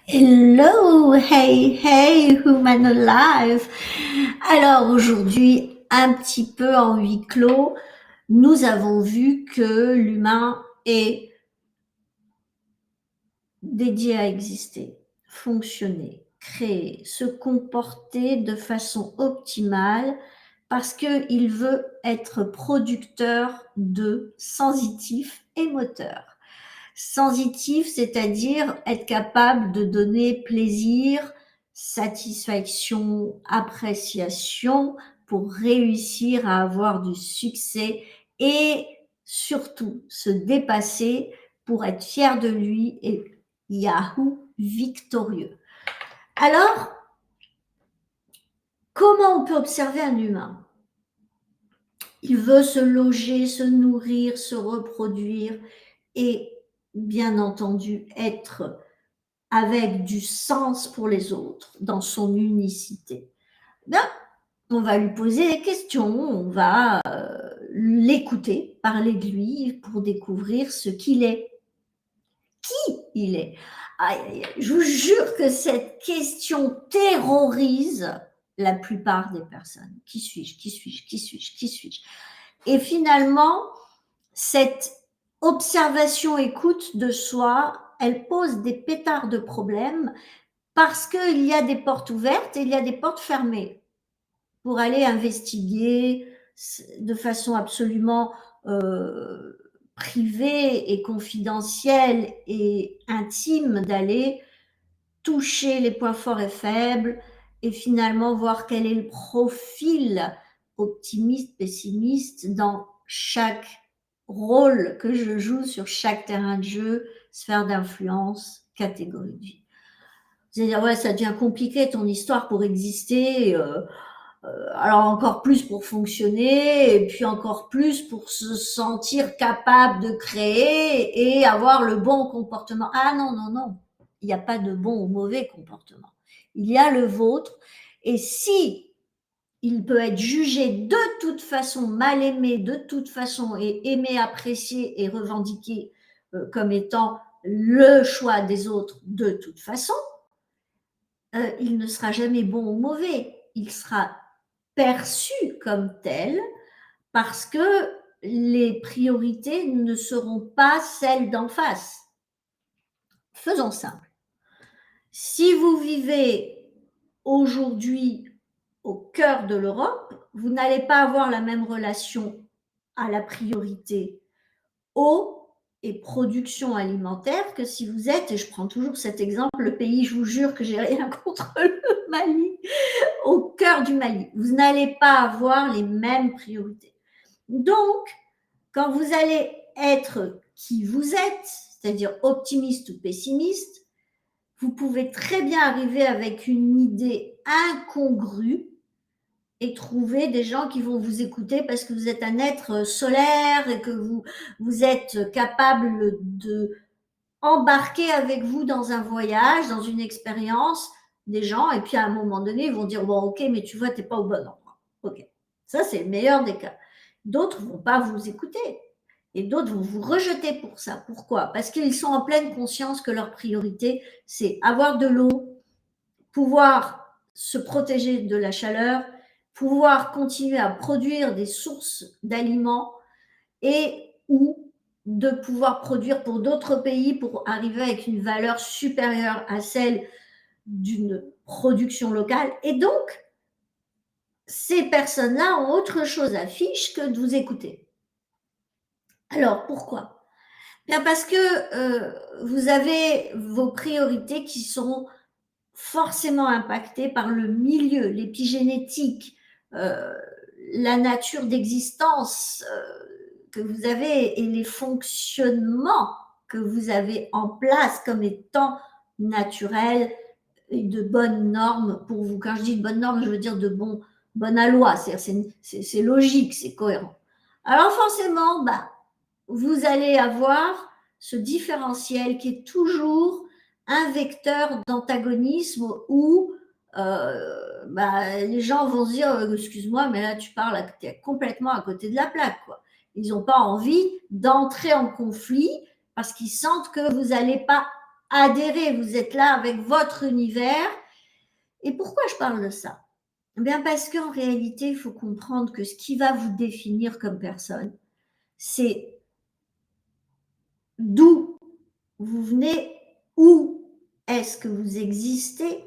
Hello, hey, hey, human alive. Alors aujourd'hui, un petit peu en huis clos, nous avons vu que l'humain est dédié à exister, fonctionner, créer, se comporter de façon optimale parce qu'il veut être producteur de sensitif et moteur. Sensitif, c'est-à-dire être capable de donner plaisir, satisfaction, appréciation pour réussir à avoir du succès et surtout se dépasser pour être fier de lui et Yahoo victorieux. Alors, comment on peut observer un humain? Il veut se loger, se nourrir, se reproduire et bien entendu être avec du sens pour les autres, dans son unicité. Ben, on va lui poser des questions, on va l'écouter, parler de lui pour découvrir ce qu'il est, qui il est. Je vous jure que cette question terrorise la plupart des personnes. Qui suis-je? Qui suis-je? Qui suis-je? Qui suis-je? Et finalement, cette observation-écoute de soi, elle pose des pétards de problèmes parce qu'il y a des portes ouvertes et il y a des portes fermées pour aller investiguer de façon absolument privée et confidentielle et intime, d'aller toucher les points forts et faibles et finalement voir quel est le profil optimiste, pessimiste dans chaque rôle que je joue sur chaque terrain de jeu, sphère d'influence, catégorie de vie. Vous allez dire, ouais, ça devient compliqué ton histoire pour exister, alors encore plus pour fonctionner, et puis encore plus pour se sentir capable de créer et avoir le bon comportement. Ah non, non, non, il n'y a pas de bon ou mauvais comportement. Il y a le vôtre, et si il peut être jugé de toute façon, mal aimé de toute façon, et aimé, apprécié et revendiqué comme étant le choix des autres de toute façon, il ne sera jamais bon ou mauvais. Il sera perçu comme tel parce que les priorités ne seront pas celles d'en face. Faisons simple. Si vous vivez aujourd'hui au cœur de l'Europe, vous n'allez pas avoir la même relation à la priorité eau et production alimentaire que si vous êtes, et je prends toujours cet exemple, le pays, je vous jure que j'ai rien contre le Mali, au cœur du Mali. Vous n'allez pas avoir les mêmes priorités. Donc, quand vous allez être qui vous êtes, c'est-à-dire optimiste ou pessimiste, vous pouvez très bien arriver avec une idée incongrue et trouver des gens qui vont vous écouter parce que vous êtes un être solaire et que vous êtes capable de embarquer avec vous dans un voyage, dans une expérience, des gens, et puis à un moment donné, ils vont dire, bon, ok, mais tu vois, tu n'es pas au bon endroit. Ok, ça c'est le meilleur des cas. D'autres ne vont pas vous écouter. Et d'autres vont vous rejeter pour ça. Pourquoi? Parce qu'ils sont en pleine conscience que leur priorité, c'est avoir de l'eau, pouvoir se protéger de la chaleur, pouvoir continuer à produire des sources d'aliments et ou de pouvoir produire pour d'autres pays pour arriver avec une valeur supérieure à celle d'une production locale. Et donc, ces personnes-là ont autre chose à fiche que de vous écouter. Alors, pourquoi? Bien parce que vous avez vos priorités qui sont forcément impactées par le milieu, l'épigénétique, la nature d'existence que vous avez et les fonctionnements que vous avez en place comme étant naturels et de bonnes normes pour vous. Quand je dis de bonnes normes, je veux dire de bonne à loi, c'est logique, c'est cohérent. Alors forcément, bah, vous allez avoir ce différentiel qui est toujours un vecteur d'antagonisme où les gens vont se dire excuse-moi, mais là tu parles, tu es complètement à côté de la plaque, quoi. Ils n'ont pas envie d'entrer en conflit parce qu'ils sentent que vous n'allez pas adhérer, vous êtes là avec votre univers. Et pourquoi je parle de ça? Eh bien parce qu'en réalité, il faut comprendre que ce qui va vous définir comme personne, c'est d'où vous venez, où est-ce que vous existez,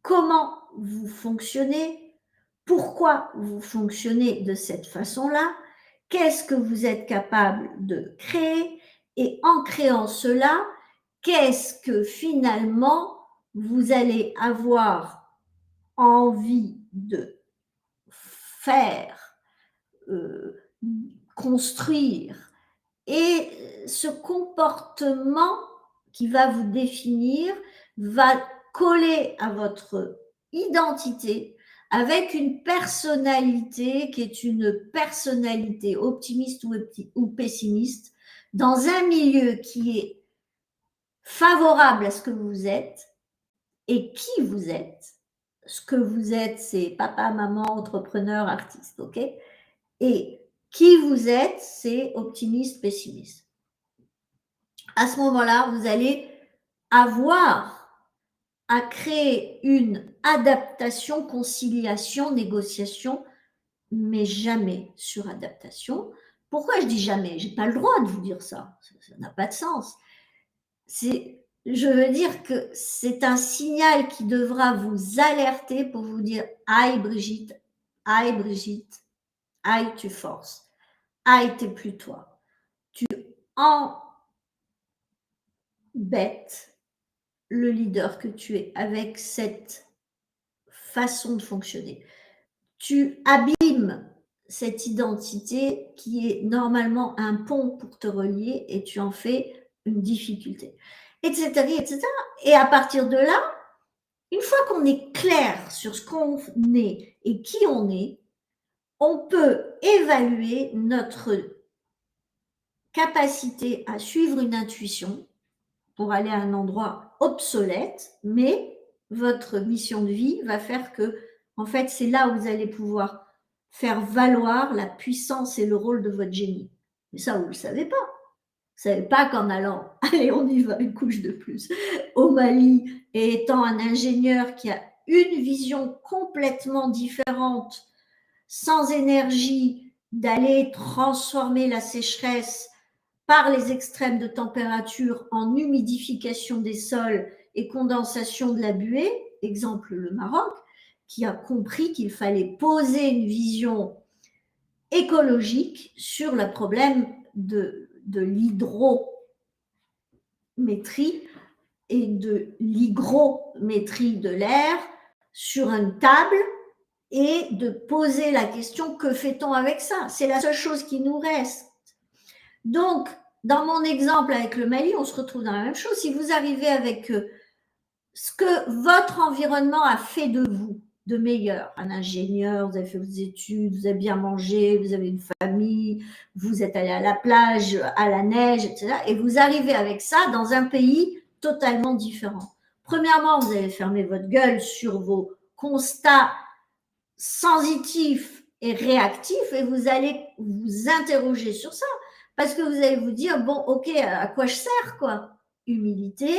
comment vous fonctionnez, pourquoi vous fonctionnez de cette façon-là, qu'est-ce que vous êtes capable de créer, et en créant cela, qu'est-ce que finalement vous allez avoir envie de faire, construire. Et ce comportement qui va vous définir va coller à votre identité avec une personnalité qui est une personnalité optimiste ou pessimiste dans un milieu qui est favorable à ce que vous êtes et qui vous êtes. Ce que vous êtes, c'est papa, maman, entrepreneur, artiste, ok? Et qui vous êtes, c'est optimiste, pessimiste. À ce moment-là, vous allez avoir à créer une adaptation, conciliation, négociation, mais jamais suradaptation. Pourquoi je dis jamais? Je n'ai pas le droit de vous dire ça. Ça n'a pas de sens. Je veux dire que c'est un signal qui devra vous alerter pour vous dire aïe Brigitte, aïe tu forces, aïe t'es plus toi. Tu embêtes le leader que tu es avec cette façon de fonctionner. Tu abîmes cette identité qui est normalement un pont pour te relier et tu en fais une difficulté, etc., etc. Et à partir de là, une fois qu'on est clair sur ce qu'on est et qui on peut évaluer notre capacité à suivre une intuition pour aller à un endroit obsolète, mais votre mission de vie va faire que, en fait, c'est là où vous allez pouvoir faire valoir la puissance et le rôle de votre génie. Mais ça, vous ne le savez pas. Vous ne savez pas qu'en allant, allez, on y va, une couche de plus, au Mali, et étant un ingénieur qui a une vision complètement différente, sans énergie, d'aller transformer la sécheresse par les extrêmes de température en humidification des sols et condensation de la buée, exemple le Maroc, qui a compris qu'il fallait poser une vision écologique sur le problème de l'hydrométrie et de l'hygrométrie de l'air sur une table et de poser la question que fait-on avec ça? C'est la seule chose qui nous reste. Donc, dans mon exemple avec le Mali, on se retrouve dans la même chose. Si vous arrivez avec ce que votre environnement a fait de vous, de meilleur, un ingénieur, vous avez fait vos études, vous avez bien mangé, vous avez une famille, vous êtes allé à la plage, à la neige, etc. Et vous arrivez avec ça dans un pays totalement différent. Premièrement, vous allez fermer votre gueule sur vos constats sensitifs et réactifs et vous allez vous interroger sur ça. Parce que vous allez vous dire, bon, ok, à quoi je sers, quoi? Humilité,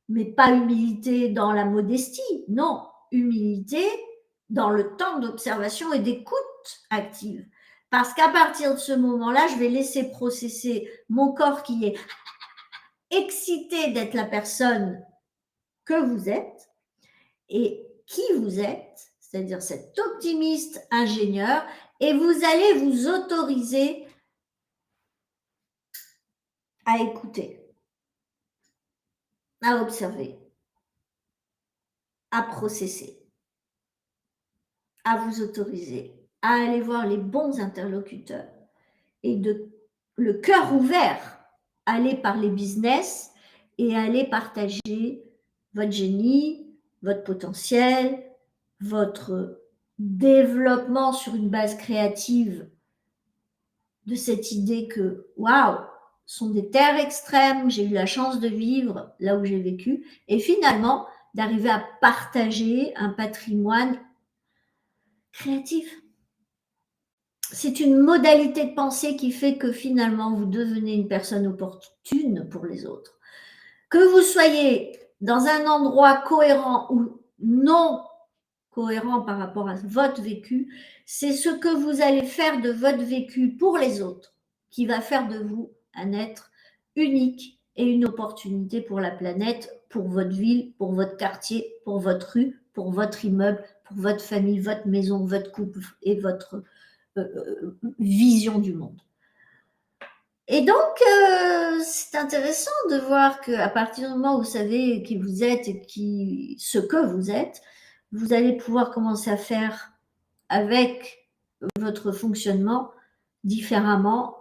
mais pas humilité dans la modestie, non, humilité dans le temps d'observation et d'écoute active. Parce qu'à partir de ce moment-là, je vais laisser processer mon corps qui est excité d'être la personne que vous êtes et qui vous êtes, c'est-à-dire cet optimiste ingénieur, et vous allez vous autoriser à écouter, à observer, à processer, à vous autoriser à aller voir les bons interlocuteurs et de le cœur ouvert, aller parler business et aller partager votre génie, votre potentiel, votre développement sur une base créative de cette idée que, waouh, sont des terres extrêmes, j'ai eu la chance de vivre là où j'ai vécu, et finalement d'arriver à partager un patrimoine créatif. C'est une modalité de pensée qui fait que finalement vous devenez une personne opportune pour les autres. Que vous soyez dans un endroit cohérent ou non cohérent par rapport à votre vécu, c'est ce que vous allez faire de votre vécu pour les autres qui va faire de vous un être unique et une opportunité pour la planète, pour votre ville, pour votre quartier, pour votre rue, pour votre immeuble, pour votre famille, votre maison, votre couple et votre vision du monde. Et donc, c'est intéressant de voir qu'à partir du moment où vous savez qui vous êtes et ce que vous êtes, vous allez pouvoir commencer à faire avec votre fonctionnement différemment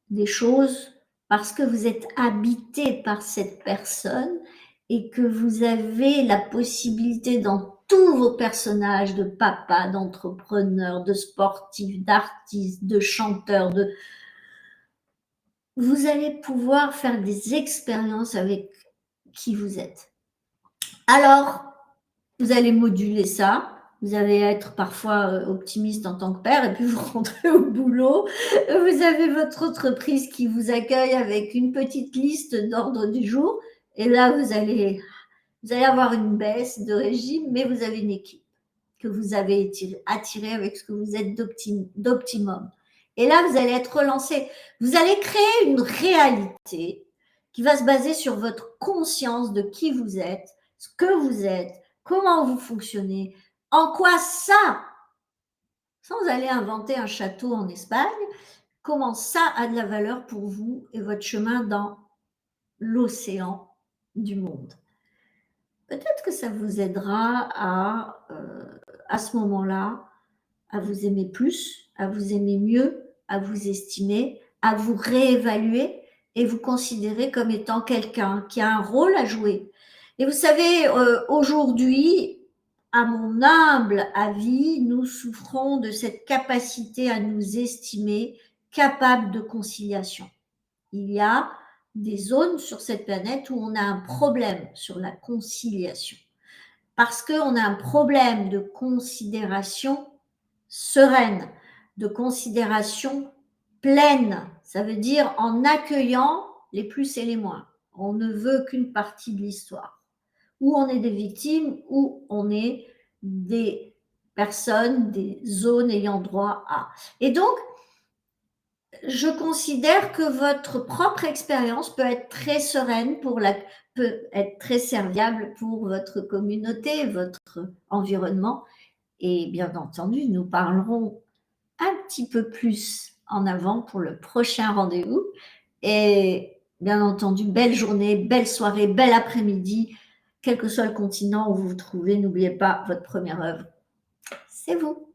des choses parce que vous êtes habité par cette personne et que vous avez la possibilité dans tous vos personnages de papa, d'entrepreneur, de sportif, d'artiste, de chanteur, vous allez pouvoir faire des expériences avec qui vous êtes. Alors, vous allez moduler ça. Vous allez être parfois optimiste en tant que père et puis vous rentrez au boulot. Vous avez votre entreprise qui vous accueille avec une petite liste d'ordre du jour. Et là, vous allez avoir une baisse de régime, mais vous avez une équipe que vous avez attirée avec ce que vous êtes d'optimum. Et là, vous allez être relancé. Vous allez créer une réalité qui va se baser sur votre conscience de qui vous êtes, ce que vous êtes, comment vous fonctionnez, en quoi ça, sans aller inventer un château en Espagne, comment ça a de la valeur pour vous et votre chemin dans l'océan du monde. Peut-être que ça vous aidera à ce moment-là, à vous aimer plus, à vous aimer mieux, à vous estimer, à vous réévaluer et vous considérer comme étant quelqu'un qui a un rôle à jouer. Et vous savez, aujourd'hui, à mon humble avis, nous souffrons de cette capacité à nous estimer capables de conciliation. Il y a des zones sur cette planète où on a un problème sur la conciliation. Parce qu'on a un problème de considération sereine, de considération pleine. Ça veut dire en accueillant les plus et les moins. On ne veut qu'une partie de l'histoire. Ou on est des victimes, ou on est des personnes, des zones ayant droit à. Et donc, je considère que votre propre expérience peut être très sereine peut être très serviable pour votre communauté, votre environnement. Et bien entendu, nous parlerons un petit peu plus en avant pour le prochain rendez-vous. Et bien entendu, belle journée, belle soirée, bel après-midi, quel que soit le continent où vous vous trouvez, n'oubliez pas votre première œuvre. C'est vous.